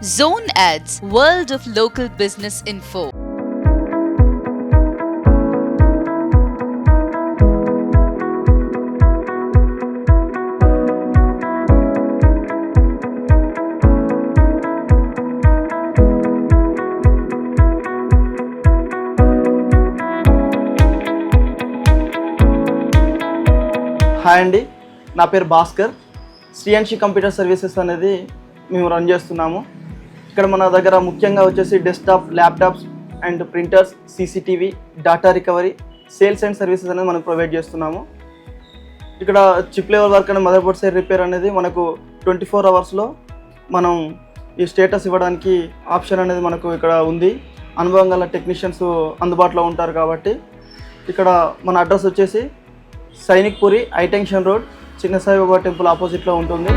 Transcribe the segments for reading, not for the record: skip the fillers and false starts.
Zone Ads, World of Local Business Info. Hi అండి, నా పేరు భాస్కర్. శ్రీయాన్షి కంప్యూటర్ సర్వీసెస్ అనేది మేము రన్ చేస్తున్నాము. ఇక్కడ మన దగ్గర ముఖ్యంగా వచ్చేసి desktop, laptops and printers, CCTV, data recovery, sales and services అనేది మనం ప్రొవైడ్ చేస్తున్నాము. ఇక్కడ chip level work and mother board side repair అనేది మనకు 24 అవర్స్లో మనం ఈ స్టేటస్ ఇవ్వడానికి ఆప్షన్ అనేది మనకు ఇక్కడ ఉంది. అనుభవం గల టెక్నీషియన్స్ అందుబాటులో ఉంటారు కాబట్టి ఇక్కడ మన అడ్రస్ వచ్చేసి సైనిక్ పురి, ఐటెన్షన్ రోడ్, చిన్న సాయిబాబా టెంపుల్ ఆపోజిట్లో ఉంటుంది.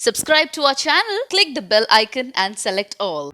Subscribe to our channel, click the bell icon and select all.